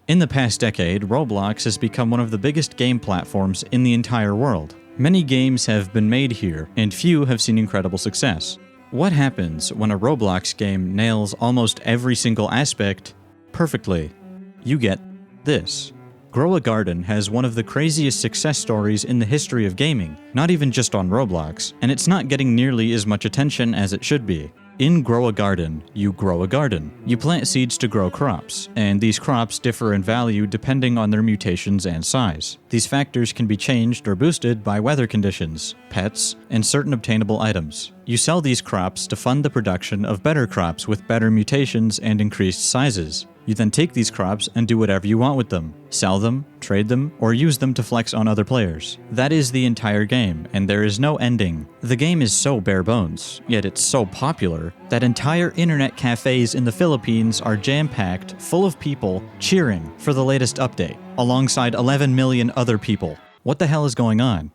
In the past decade, Roblox has become one of the biggest game platforms in the entire world. Many games have been made here, and few have seen incredible success. What happens when a Roblox game nails almost every single aspect perfectly? You get this. Grow a Garden has one of the craziest success stories in the history of gaming, not even just on Roblox, and it's not getting nearly as much attention as it should be. In Grow a Garden, you grow a garden. You plant seeds to grow crops, and these crops differ in value depending on their mutations and size. These factors can be changed or boosted by weather conditions, pets, and certain obtainable items. You sell these crops to fund the production of better crops with better mutations and increased sizes. You then take these crops and do whatever you want with them. Sell them, trade them, or use them to flex on other players. That is the entire game, and there is no ending. The game is so bare bones, yet it's so popular, that entire internet cafes in the Philippines are jam-packed, full of people cheering for the latest update, alongside 11 million other people. What the hell is going on?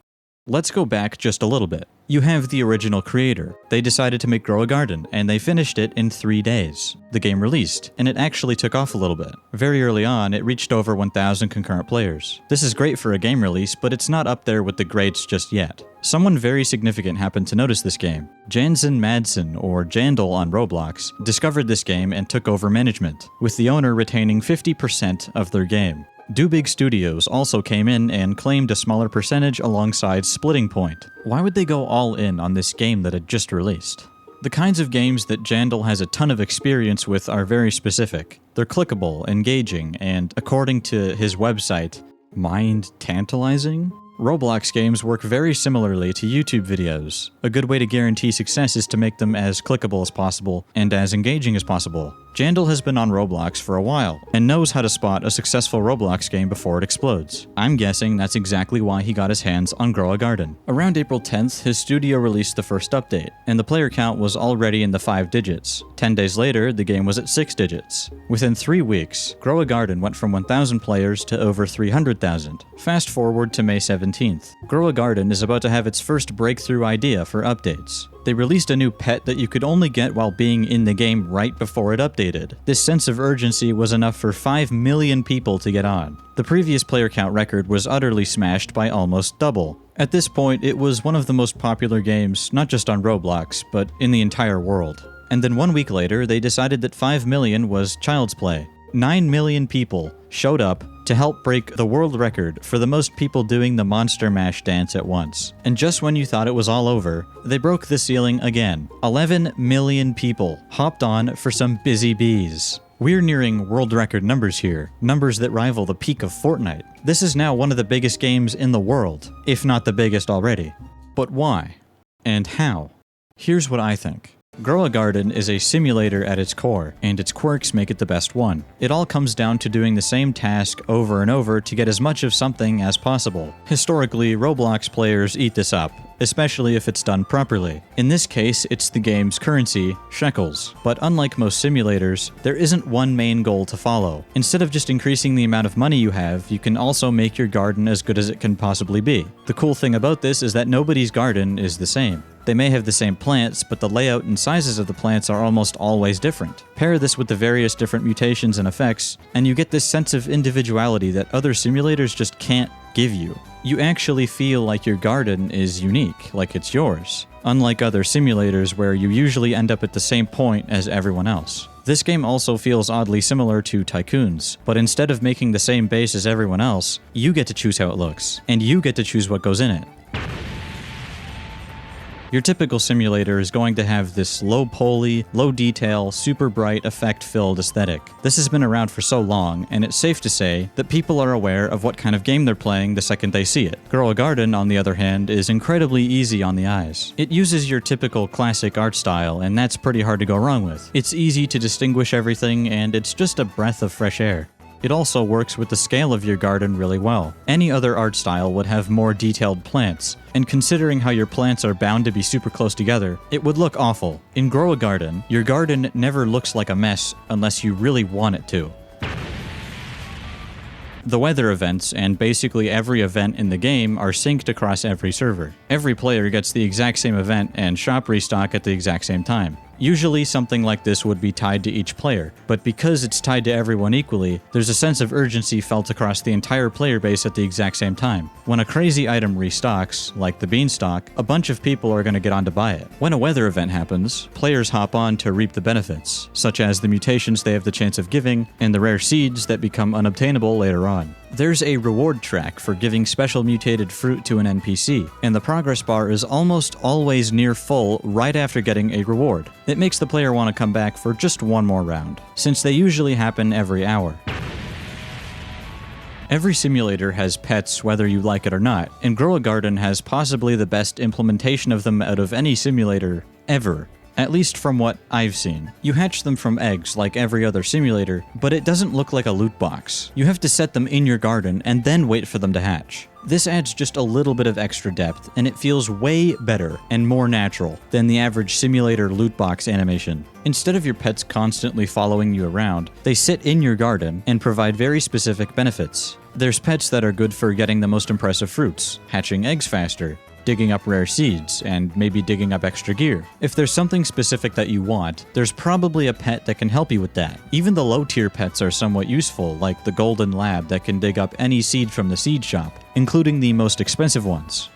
Let's go back just a little bit. You have the original creator. They decided to make Grow a Garden, and they finished it in 3 days. The game released, and it actually took off a little bit. Very early on, it reached over 1,000 concurrent players. This is great for a game release, but it's not up there with the greats just yet. Someone very significant happened to notice this game. Jansen Madsen, or Jandal on Roblox, discovered this game and took over management, with the owner retaining 50% of their game. Do Big Studios also came in and claimed a smaller percentage alongside Splitting Point. Why would they go all in on this game that had just released? The kinds of games that Jandal has a ton of experience with are very specific. They're clickable, engaging, and, according to his website, mind-tantalizing? Roblox games work very similarly to YouTube videos. A good way to guarantee success is to make them as clickable as possible and as engaging as possible. Jandal has been on Roblox for a while, and knows how to spot a successful Roblox game before it explodes. I'm guessing that's exactly why he got his hands on Grow a Garden. Around April 10th, his studio released the first update, and the player count was already in the 5 digits. 10 days later, the game was at 6 digits. Within 3 weeks, Grow a Garden went from 1,000 players to over 300,000. Fast forward to May 17th. Grow a Garden is about to have its first breakthrough idea for updates. They released a new pet that you could only get while being in the game right before it updated. This sense of urgency was enough for 5 million people to get on. The previous player count record was utterly smashed by almost double. At this point, it was one of the most popular games, not just on Roblox, but in the entire world. And then 1 week later, they decided that 5 million was child's play. 9 million people showed up to help break the world record for the most people doing the Monster Mash dance at once. And just when you thought it was all over, they broke the ceiling again. 11 million people hopped on for some busy bees. We're nearing world record numbers here, numbers that rival the peak of Fortnite. This is now one of the biggest games in the world, if not the biggest already. But why? And how? Here's what I think. Grow a Garden is a simulator at its core, and its quirks make it the best one. It all comes down to doing the same task over and over to get as much of something as possible. Historically, Roblox players eat this up, especially if it's done properly. In this case, it's the game's currency, shekels. But unlike most simulators, there isn't one main goal to follow. Instead of just increasing the amount of money you have, you can also make your garden as good as it can possibly be. The cool thing about this is that nobody's garden is the same. They may have the same plants, but the layout and sizes of the plants are almost always different. Pair this with the various different mutations and effects, and you get this sense of individuality that other simulators just can't give you. You actually feel like your garden is unique, like it's yours, unlike other simulators where you usually end up at the same point as everyone else. This game also feels oddly similar to Tycoons, but instead of making the same base as everyone else, you get to choose how it looks, and you get to choose what goes in it. Your typical simulator is going to have this low poly, low detail, super bright, effect-filled aesthetic. This has been around for so long, and it's safe to say that people are aware of what kind of game they're playing the second they see it. Grow a Garden, on the other hand, is incredibly easy on the eyes. It uses your typical classic art style, and that's pretty hard to go wrong with. It's easy to distinguish everything, and it's just a breath of fresh air. It also works with the scale of your garden really well. Any other art style would have more detailed plants, and considering how your plants are bound to be super close together, it would look awful. In Grow a Garden, your garden never looks like a mess unless you really want it to. The weather events and basically every event in the game are synced across every server. Every player gets the exact same event and shop restock at the exact same time. Usually something like this would be tied to each player, but because it's tied to everyone equally, there's a sense of urgency felt across the entire player base at the exact same time. When a crazy item restocks, like the beanstalk, a bunch of people are going to get on to buy it. When a weather event happens, players hop on to reap the benefits, such as the mutations they have the chance of giving, and the rare seeds that become unobtainable later on. There's a reward track for giving special mutated fruit to an NPC, and the progress bar is almost always near full right after getting a reward. It makes the player want to come back for just one more round, since they usually happen every hour. Every simulator has pets whether you like it or not, and Grow a Garden has possibly the best implementation of them out of any simulator ever. At least from what I've seen. You hatch them from eggs like every other simulator, but it doesn't look like a loot box. You have to set them in your garden and then wait for them to hatch. This adds just a little bit of extra depth, and it feels way better and more natural than the average simulator loot box animation. Instead of your pets constantly following you around, they sit in your garden and provide very specific benefits. There's pets that are good for getting the most impressive fruits, hatching eggs faster, digging up rare seeds, and maybe digging up extra gear. If there's something specific that you want, there's probably a pet that can help you with that. Even the low-tier pets are somewhat useful, like the golden lab that can dig up any seed from the seed shop, including the most expensive ones.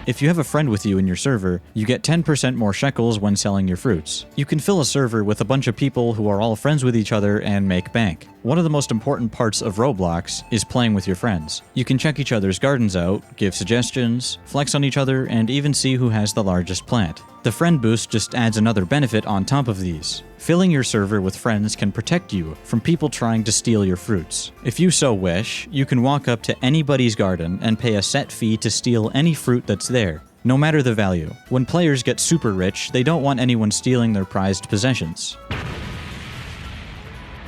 If you have a friend with you in your server, you get 10% more shekels when selling your fruits. You can fill a server with a bunch of people who are all friends with each other and make bank. One of the most important parts of Roblox is playing with your friends. You can check each other's gardens out, give suggestions, flex on each other, and even see who has the largest plant. The friend boost just adds another benefit on top of these. Filling your server with friends can protect you from people trying to steal your fruits. If you so wish, you can walk up to anybody's garden and pay a set fee to steal any fruit that's there, no matter the value. When players get super rich, they don't want anyone stealing their prized possessions.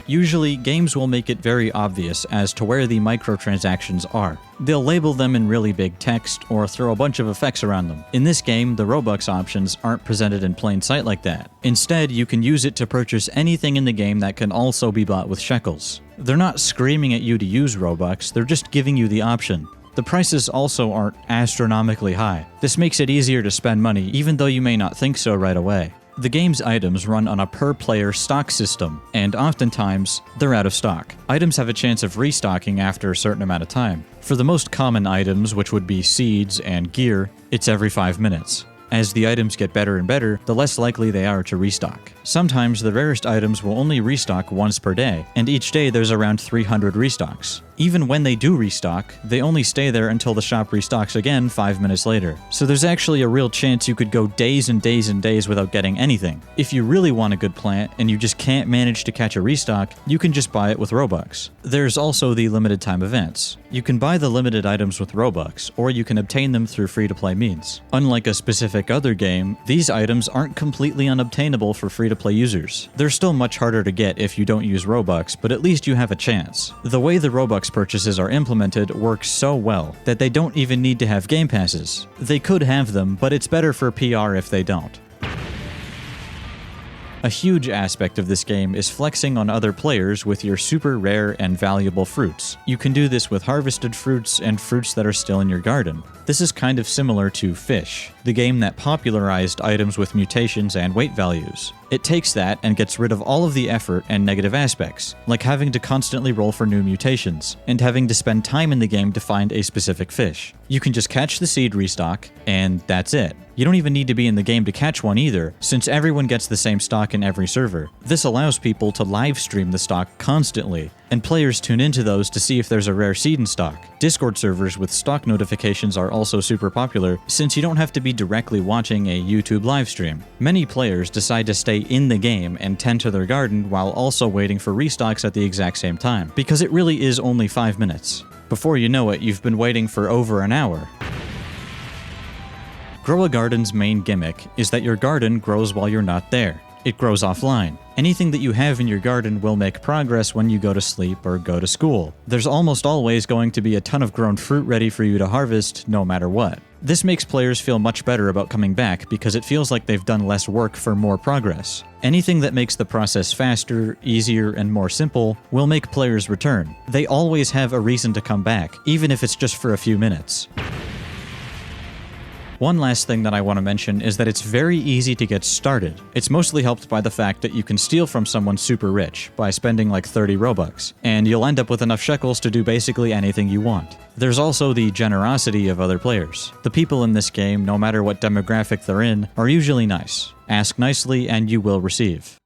Usually, games will make it very obvious as to where the microtransactions are. They'll label them in really big text or throw a bunch of effects around them. In this game, the Robux options aren't presented in plain sight like that. Instead, you can use it to purchase anything in the game that can also be bought with shekels. They're not screaming at you to use Robux, they're just giving you the option. The prices also aren't astronomically high. This makes it easier to spend money, even though you may not think so right away. The game's items run on a per-player stock system, and oftentimes, they're out of stock. Items have a chance of restocking after a certain amount of time. For the most common items, which would be seeds and gear, it's every 5 minutes. As the items get better and better, the less likely they are to restock. Sometimes the rarest items will only restock once per day, and each day there's around 300 restocks. Even when they do restock, they only stay there until the shop restocks again 5 minutes later. So there's actually a real chance you could go days and days and days without getting anything. If you really want a good plant and you just can't manage to catch a restock, you can just buy it with Robux. There's also the limited time events. You can buy the limited items with Robux, or you can obtain them through free-to-play means. Unlike a specific other game, these items aren't completely unobtainable for free-to-play users. They're still much harder to get if you don't use Robux, but at least you have a chance. The way the Robux purchases are implemented works so well that they don't even need to have game passes. They could have them, but it's better for PR if they don't. A huge aspect of this game is flexing on other players with your super rare and valuable fruits. You can do this with harvested fruits and fruits that are still in your garden. This is kind of similar to Fish, the game that popularized items with mutations and weight values. It takes that and gets rid of all of the effort and negative aspects, like having to constantly roll for new mutations, and having to spend time in the game to find a specific fish. You can just catch the seed restock, and that's it. You don't even need to be in the game to catch one either, since everyone gets the same stock in every server. This allows people to live stream the stock constantly, and players tune into those to see if there's a rare seed in stock. Discord servers with stock notifications are also super popular, since you don't have to be directly watching a YouTube livestream. Many players decide to stay in the game and tend to their garden while also waiting for restocks at the exact same time, because it really is only 5 minutes. Before you know it, you've been waiting for over an hour. Grow a Garden's main gimmick is that your garden grows while you're not there. It grows offline. Anything that you have in your garden will make progress when you go to sleep or go to school. There's almost always going to be a ton of grown fruit ready for you to harvest, no matter what. This makes players feel much better about coming back because it feels like they've done less work for more progress. Anything that makes the process faster, easier, and more simple will make players return. They always have a reason to come back, even if it's just for a few minutes. One last thing that I want to mention is that it's very easy to get started. It's mostly helped by the fact that you can steal from someone super rich by spending like 30 Robux, and you'll end up with enough shekels to do basically anything you want. There's also the generosity of other players. The people in this game, no matter what demographic they're in, are usually nice. Ask nicely and you will receive.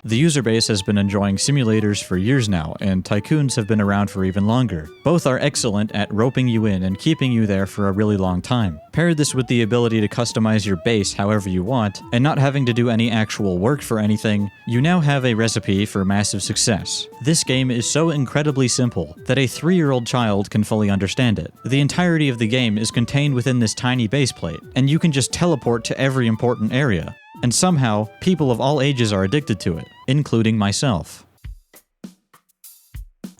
The user base has been enjoying simulators for years now, and tycoons have been around for even longer. Both are excellent at roping you in and keeping you there for a really long time. Pair this with the ability to customize your base however you want, and not having to do any actual work for anything, you now have a recipe for massive success. This game is so incredibly simple that a 3-year-old child can fully understand it. The entirety of the game is contained within this tiny base plate, and you can just teleport to every important area. And somehow, people of all ages are addicted to it, including myself.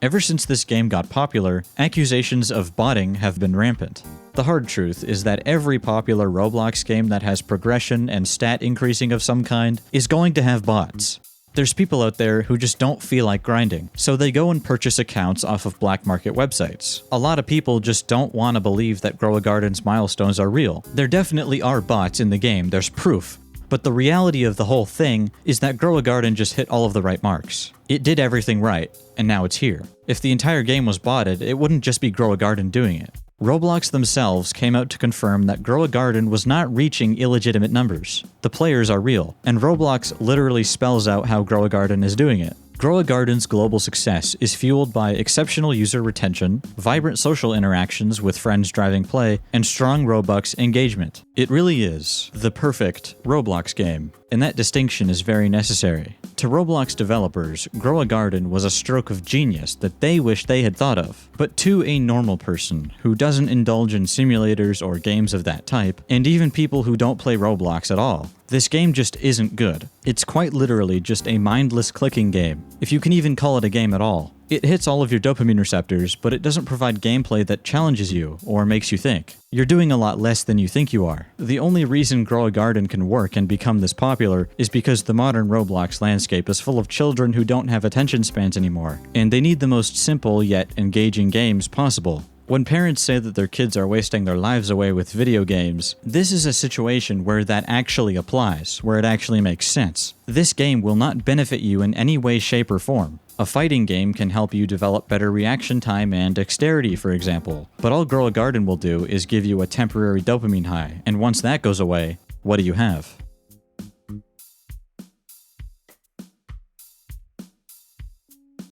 Ever since this game got popular, accusations of botting have been rampant. The hard truth is that every popular Roblox game that has progression and stat increasing of some kind is going to have bots. There's people out there who just don't feel like grinding, so they go and purchase accounts off of black market websites. A lot of people just don't want to believe that Grow a Garden's milestones are real. There definitely are bots in the game, there's proof. But the reality of the whole thing is that Grow a Garden just hit all of the right marks. It did everything right, and now it's here. If the entire game was botted, it wouldn't just be Grow a Garden doing it. Roblox themselves came out to confirm that Grow a Garden was not reaching illegitimate numbers. The players are real, and Roblox literally spells out how Grow a Garden is doing it. Grow a Garden's global success is fueled by exceptional user retention, vibrant social interactions with friends driving play, and strong Robux engagement. It really is the perfect Roblox game, and that distinction is very necessary. To Roblox developers, Grow a Garden was a stroke of genius that they wish they had thought of. But to a normal person who doesn't indulge in simulators or games of that type, and even people who don't play Roblox at all, this game just isn't good. It's quite literally just a mindless clicking game, if you can even call it a game at all. It hits all of your dopamine receptors, but it doesn't provide gameplay that challenges you or makes you think. You're doing a lot less than you think you are. The only reason Grow a Garden can work and become this popular is because the modern Roblox landscape is full of children who don't have attention spans anymore, and they need the most simple yet engaging games possible. When parents say that their kids are wasting their lives away with video games, this is a situation where that actually applies, where it actually makes sense. This game will not benefit you in any way, shape, or form. A fighting game can help you develop better reaction time and dexterity, for example, but all Grow a Garden will do is give you a temporary dopamine high, and once that goes away, what do you have?